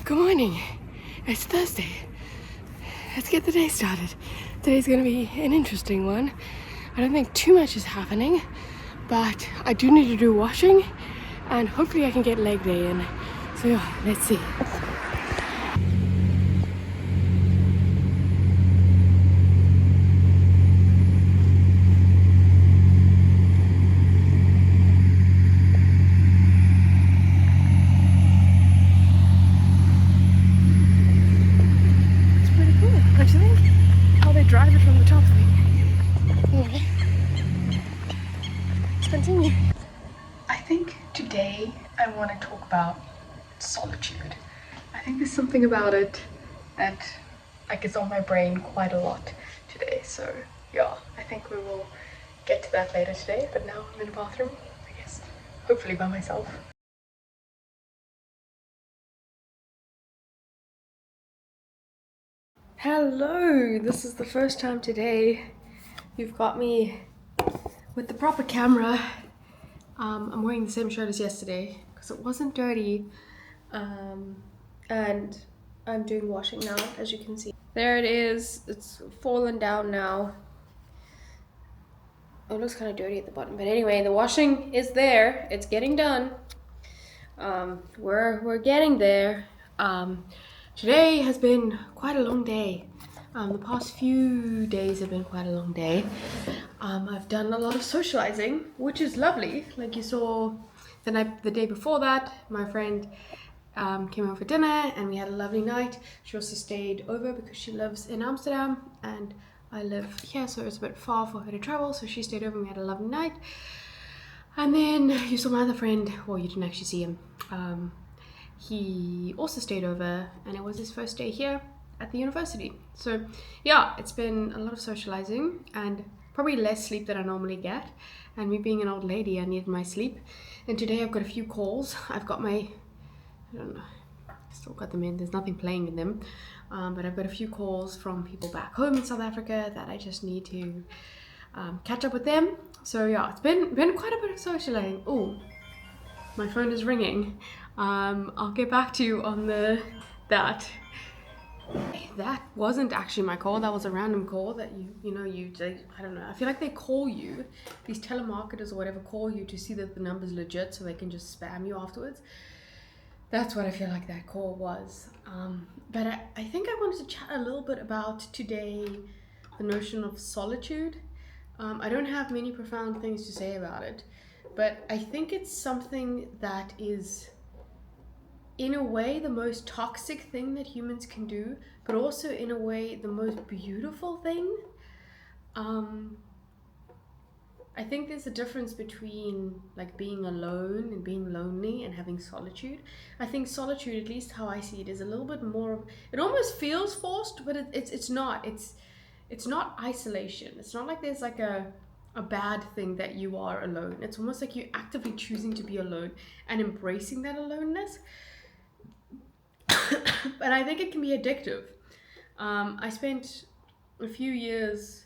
Good morning. It's Thursday. Let's get the day started. Today's going to be an interesting one. I don't think too much is happening, but I do need to do washing and hopefully I can get leg day in. So yeah, let's see. It's pretty cool, don't you think? How they drive it from the top thing. Anyway, let's continue. I think today I want to talk about solitude. I think there's something about it that is on my brain quite a lot today. So yeah, I think we will get to that later today. But now I'm in the bathroom, I guess, hopefully by myself. Hello, this is the first time today you've got me with the proper camera. I'm wearing the same shirt as yesterday because it wasn't dirty, and I'm doing washing now, as you can see. There it is. It's fallen down now. Oh, it looks kind of dirty at the bottom, but anyway, the washing is there. It's getting done. We're getting there. Today has been quite a long day. The past few days have been quite a long day. I've done a lot of socializing, which is lovely. Like you saw the day before that, my friend came over for dinner and we had a lovely night. She also stayed over because she lives in Amsterdam and I live here, so it's a bit far for her to travel, so she stayed over and we had a lovely night. And then you saw my other friend, well, you didn't actually see him. He also stayed over and it was his first day here at the university. So yeah, it's been a lot of socializing and probably less sleep than I normally get. And me being an old lady, I needed my sleep. And today I've got a few calls. I've got my, I don't know, I still got them in, there's nothing playing in them. But I've got a few calls from people back home in South Africa that I just need to catch up with them. So yeah, it's been quite a bit of socializing. Oh, my phone is ringing. I'll get back to you on that. That wasn't actually my call. That was a random call that I don't know. I feel like they call you, these telemarketers or whatever call you to see that the number's legit so they can just spam you afterwards. That's what I feel like that call was. But I think I wanted to chat a little bit about today the notion of solitude. I don't have many profound things to say about it, but I think it's something that is, in a way, the most toxic thing that humans can do, but also in a way the most beautiful thing. I think there's a difference between like being alone and being lonely and having solitude. I think solitude, at least how I see it, is a little bit more of, it almost feels forced, but it's not. It's not isolation. It's not like there's like a bad thing that you are alone. It's almost like you're actively choosing to be alone and embracing that aloneness. But I think it can be addictive. I spent a few years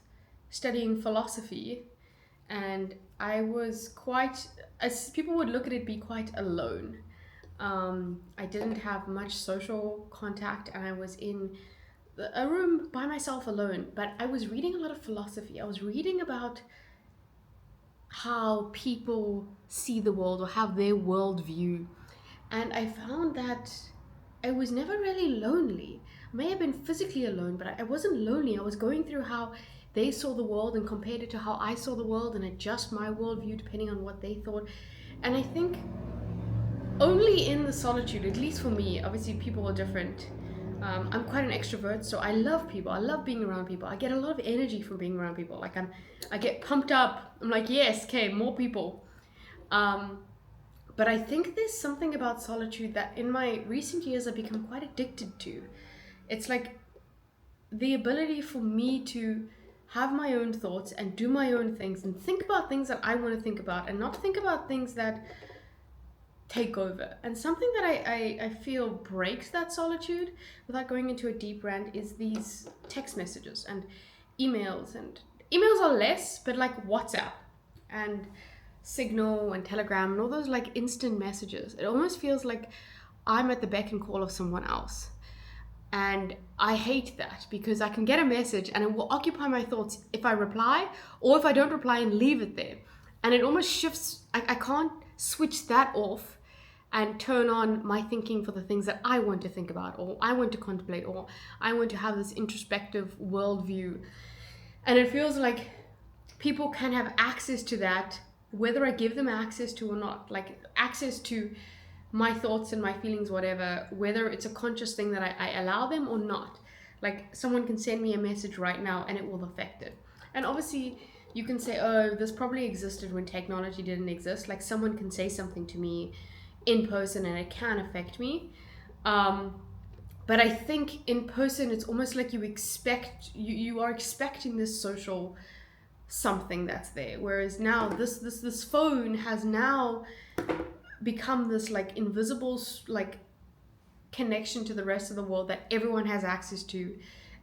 studying philosophy and I was quite, as people would look at it, be quite alone. I didn't have much social contact and I was in a room by myself alone, but I was reading a lot of philosophy. I was reading about how people see the world or have their worldview, and I found that I was never really lonely. I may have been physically alone, but I wasn't lonely. I was going through how they saw the world and compared it to how I saw the world and adjust my worldview depending on what they thought. And I think only in the solitude, at least for me, obviously people are different. I'm quite an extrovert, so I love people. I love being around people. I get a lot of energy from being around people. Like I get pumped up. I'm like, yes, okay, more people. But I think there's something about solitude that in my recent years I've become quite addicted to. It's like the ability for me to have my own thoughts and do my own things and think about things that I want to think about and not think about things that take over. And something that I feel breaks that solitude, without going into a deep rant, is these text messages and emails. And emails are less, but like WhatsApp and Signal and Telegram and all those like instant messages. It almost feels like I'm at the beck and call of someone else. And I hate that because I can get a message and it will occupy my thoughts if I reply or if I don't reply and leave it there. And it almost shifts, I can't switch that off and turn on my thinking for the things that I want to think about or I want to contemplate or I want to have this introspective worldview. And it feels like people can have access to that whether I give them access to or not, like access to my thoughts and my feelings, whatever, whether it's a conscious thing that I allow them or not. Like someone can send me a message right now and it will affect it. And obviously you can say, oh, this probably existed when technology didn't exist. Like someone can say something to me in person and it can affect me. But I think in person it's almost like you are expecting this social something that's there, whereas now this phone has now become this like invisible like connection to the rest of the world that everyone has access to,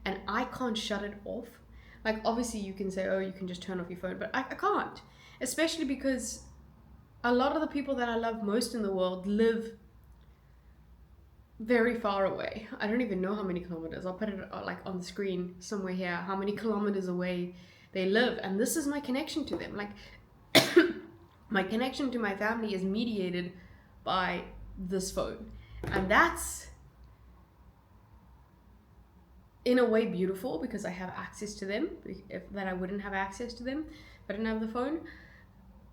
and I can't shut it off. Like obviously you can say, oh, you can just turn off your phone, but I can't, especially because a lot of the people that I love most in the world live very far away. I don't even know how many kilometers. I'll put it like on the screen somewhere here, how many kilometers away they live, and this is my connection to them. Like my connection to my family is mediated by this phone, and that's in a way beautiful because I have access to them that I wouldn't have access to them if I didn't have the phone.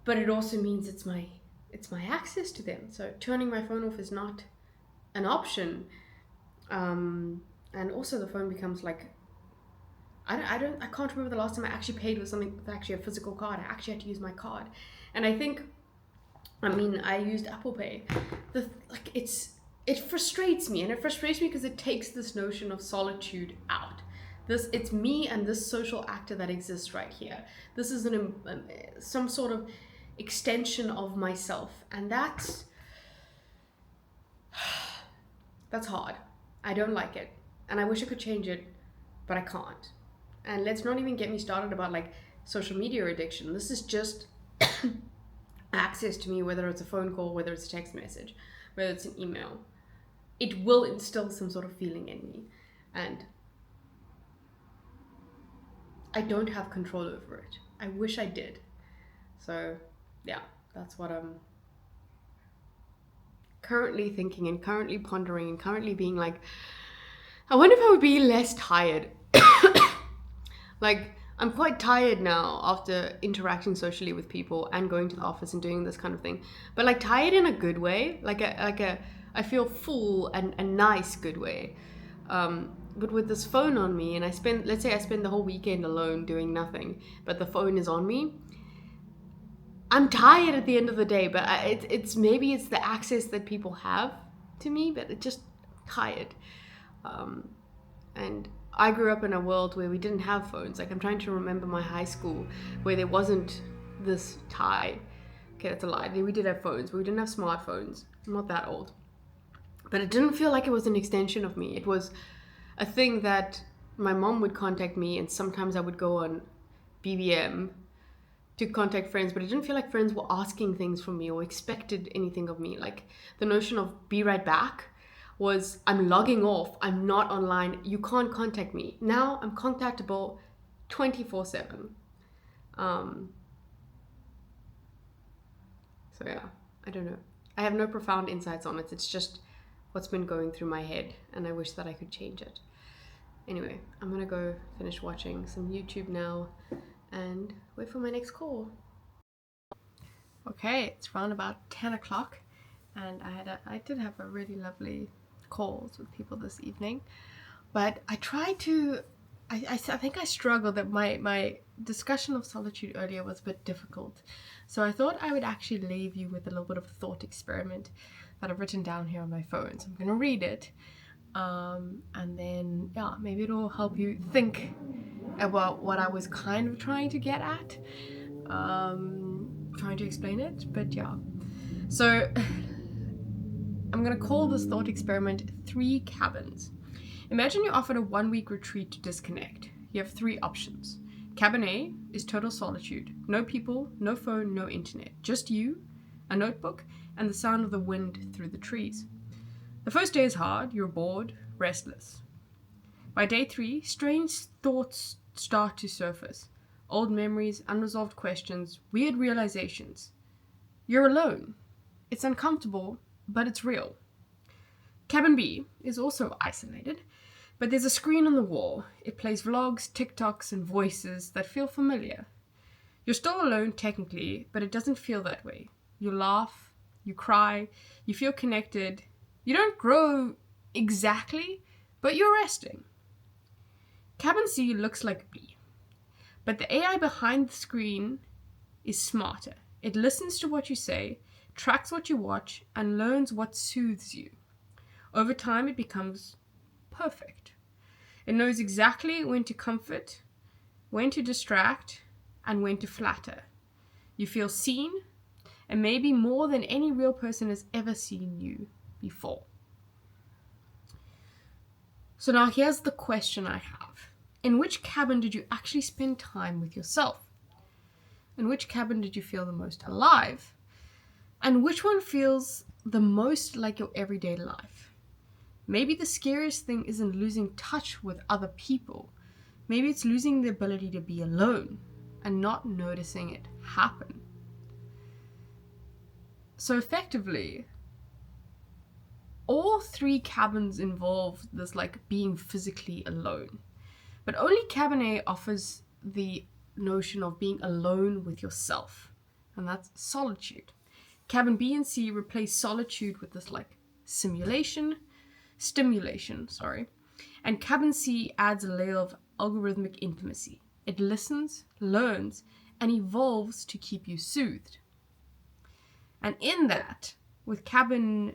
But it also means it's my access to them, so turning my phone off is not an option. And also the phone becomes like, I can't remember the last time I actually paid with something with actually a physical card. I actually had to use my card, and I think, I mean, I used Apple Pay. It frustrates me, and it frustrates me because it takes this notion of solitude out. It's me and this social actor that exists right here. This is some sort of extension of myself, and that's hard. I don't like it, and I wish I could change it, but I can't. And let's not even get me started about like social media addiction. This is just access to me, whether it's a phone call, whether it's a text message, whether it's an email. It will instill some sort of feeling in me, and I don't have control over it. I wish I did. So yeah, that's what I'm currently thinking and currently pondering and currently being like, I wonder if I would be less tired. Like, I'm quite tired now after interacting socially with people and going to the office and doing this kind of thing. But like tired in a good way, like a I feel full and a nice good way. But with this phone on me, and let's say I spend the whole weekend alone doing nothing, but the phone is on me, I'm tired at the end of the day. But it's maybe it's the access that people have to me, but it's just tired. And I grew up in a world where we didn't have phones. Like, I'm trying to remember my high school where there wasn't this tie. Okay, that's a lie. We did have phones, but we didn't have smartphones. I'm not that old. But it didn't feel like it was an extension of me. It was a thing that my mom would contact me, and sometimes I would go on BBM to contact friends, but it didn't feel like friends were asking things from me or expected anything of me. Like, the notion of be right back was, I'm logging off, I'm not online, you can't contact me. Now I'm contactable 24/7. So yeah, I don't know. I have no profound insights on it. It's just what's been going through my head, and I wish that I could change it. Anyway, I'm gonna go finish watching some YouTube now and wait for my next call. Okay, it's around about 10 o'clock, and I did have a really lovely calls with people this evening, but I tried to, I think I struggled that my discussion of solitude earlier was a bit difficult. So I thought I would actually leave you with a little bit of a thought experiment that I've written down here on my phone. So I'm going to read it, and then yeah, maybe it'll help you think about what I was kind of trying to get at, trying to explain it. But yeah, so I'm going to call this thought experiment 3 cabins. Imagine you're offered a 1-week retreat to disconnect. You have 3 options. Cabin A is total solitude. No people, no phone, no internet. Just you, a notebook, and the sound of the wind through the trees. The first day is hard, you're bored, restless. By day 3, strange thoughts start to surface. Old memories, unresolved questions, weird realizations. You're alone. It's uncomfortable, but it's real. Cabin B is also isolated, but there's a screen on the wall. It plays vlogs, TikToks, and voices that feel familiar. You're still alone technically, but it doesn't feel that way. You laugh, you cry, you feel connected. You don't grow exactly, but you're resting. Cabin C looks like B, but the AI behind the screen is smarter. It listens to what you say, tracks what you watch, and learns what soothes you. Over time, it becomes perfect. It knows exactly when to comfort, when to distract, and when to flatter. You feel seen, and maybe more than any real person has ever seen you before. So now here's the question I have. In which cabin did you actually spend time with yourself? In which cabin did you feel the most alive? And which one feels the most like your everyday life? Maybe the scariest thing isn't losing touch with other people. Maybe it's losing the ability to be alone and not noticing it happen. So effectively, all 3 cabins involve this being physically alone. But only cabin A offers the notion of being alone with yourself, and that's solitude. Cabin B and C replace solitude with this stimulation, and cabin C adds a layer of algorithmic intimacy. It listens, learns, and evolves to keep you soothed. And in that, with cabin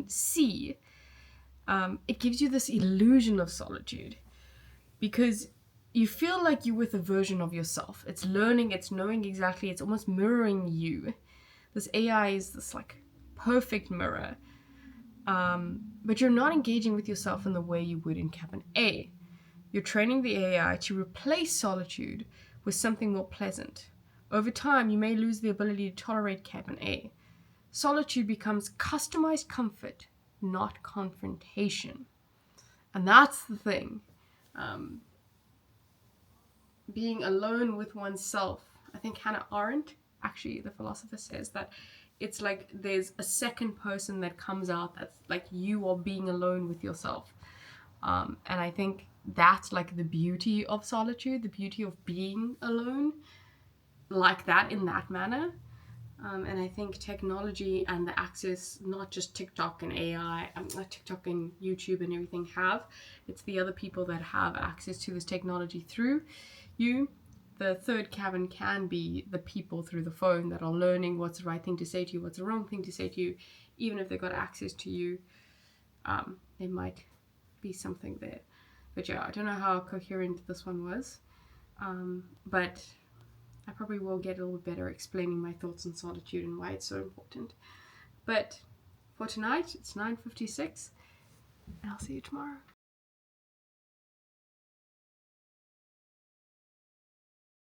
C, it gives you this illusion of solitude because you feel like you're with a version of yourself. It's learning, it's knowing exactly, it's almost mirroring you. This AI is this perfect mirror. But you're not engaging with yourself in the way you would in cabin A. You're training the AI to replace solitude with something more pleasant. Over time, you may lose the ability to tolerate cabin A. Solitude becomes customized comfort, not confrontation. And that's the thing. Being alone with oneself. I think Hannah Arendt, actually the philosopher, says that it's like there's a second person that comes out that's like you are being alone with yourself. And I think that's the beauty of solitude, the beauty of being alone like that in that manner. And I think technology and the access, not just TikTok and AI, TikTok and YouTube and everything it's the other people that have access to this technology through you. The third cabin can be the people through the phone that are learning what's the right thing to say to you, what's the wrong thing to say to you. Even if they've got access to you, there might be something there. But yeah, I don't know how coherent this one was. But I probably will get a little better explaining my thoughts on solitude and why it's so important. But for tonight, it's 9:56, and I'll see you tomorrow.